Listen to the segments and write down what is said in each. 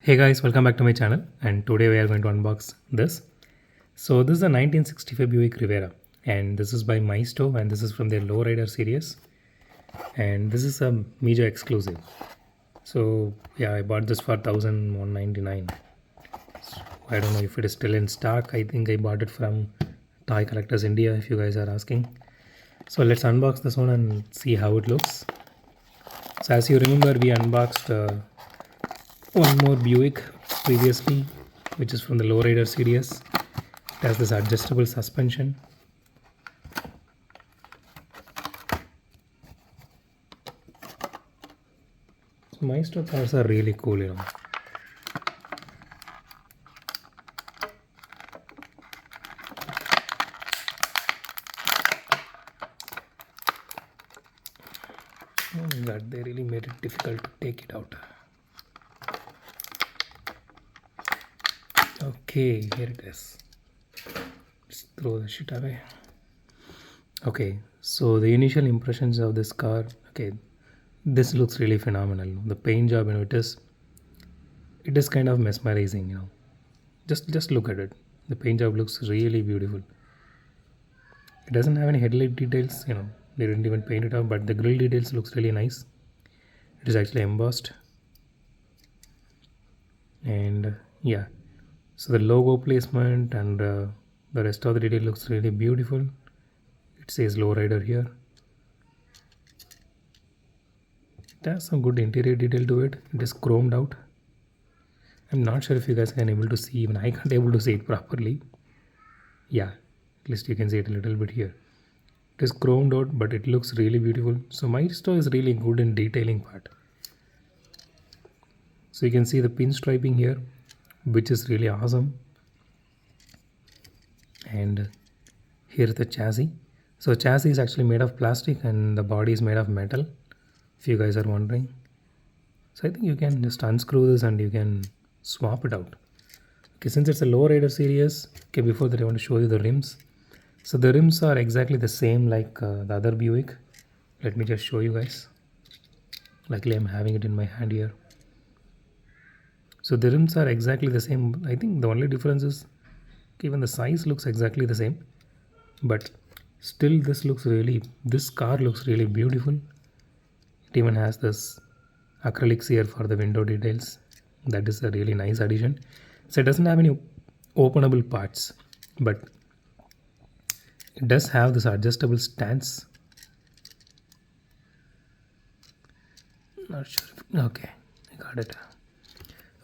Hey guys, welcome back to my channel, and today we are going to unbox this. So this is a 1965 Buick Riviera, and this is by Maisto, and this is from their Lowrider series, and this is a Mijo exclusive. So yeah, I bought this for 1,199. So I don't know if it is still in stock. I think I bought it from Toy Collectors India, if you guys are asking. So let's unbox this one and see how it looks. So as you remember, we unboxed one more Buick previously, which is from the Lowrider series. It has this adjustable suspension. So Maisto cars are really cool, you know. Oh my god, they really made it difficult to take it out. Okay, here it is. Let's throw the shit away. Okay, so the initial impressions of this car, okay, this looks really phenomenal. The paint job, you know, it is kind of mesmerizing, you know. Just look at it. The paint job looks really beautiful. It doesn't have any headlight details, you know. They didn't even paint it up, but the grille details looks really nice. It is actually embossed. And yeah, so the logo placement and the rest of the detail looks really beautiful. It says Lowrider here. It has some good interior detail to it. It is chromed out. I'm not sure if you guys can able to see, even I can't able to see it properly. Yeah, at least you can see it a little bit here. It is chromed out, but it looks really beautiful. So Maisto is really good in detailing part. So you can see the pinstriping here, which is really awesome. And here's the chassis. So chassis is actually made of plastic and the body is made of metal, if you guys are wondering. So I think you can just unscrew this and you can swap it out. Okay, since it's a Lowrider series, okay, before that I want to show you the rims. So the rims are exactly the same like the other Buick. Let me just show you guys. Luckily I'm having it in my hand here. So the rims are exactly the same. I think the only difference is even the size looks exactly the same, but still this car looks really beautiful. It even has this acrylics here for the window details. That is a really nice addition. So it doesn't have any openable parts, but it does have this adjustable stance. Not sure. Okay, I got it.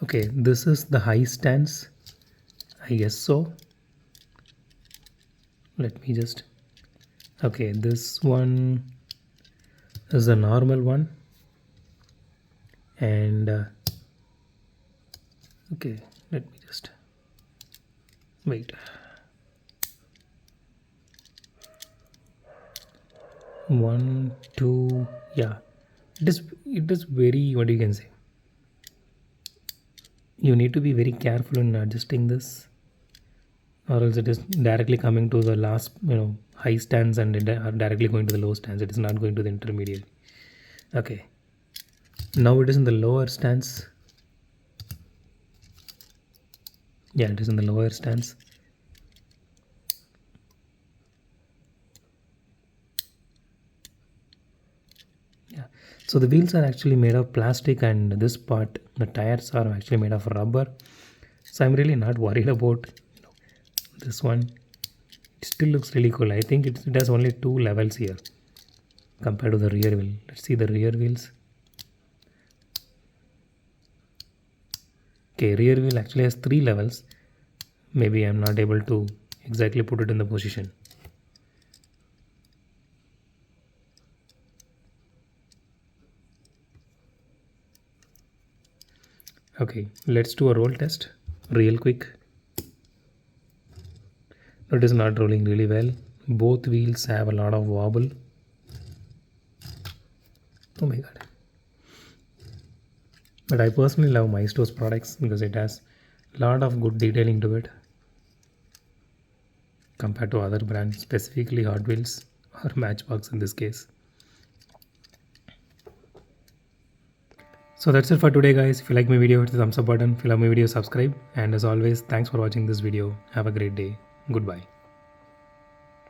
Okay, this is the high stance. I guess so. Let me just. Okay, this one is the normal one. And okay, let me just wait. One, two, yeah. It is very, what you can say. You need to be very careful in adjusting this, or else it is directly coming to the last, you know, high stance and directly going to the low stance. It is not going to the intermediate. Okay, now it is in the lower stance. Yeah, it is in the lower stance. Yeah, so the wheels are actually made of plastic, and this part, the tires are actually made of rubber. So I'm really not worried about, you know, this one. It still looks really cool. I think it has only 2 levels here compared to the rear wheel. Let's see the rear wheels. Okay, rear wheel actually has 3 levels. Maybe I'm not able to exactly put it in the position. Okay, let's do a roll test real quick. It is not rolling really well. Both wheels have a lot of wobble. Oh my god. But I personally love Maisto's products because it has a lot of good detailing to it compared to other brands, specifically Hot Wheels or Matchbox in this case. So that's it for today, guys. If you like my video, hit the thumbs up button. If you love my video, subscribe. And as always, thanks for watching this video. Have a great day. Goodbye.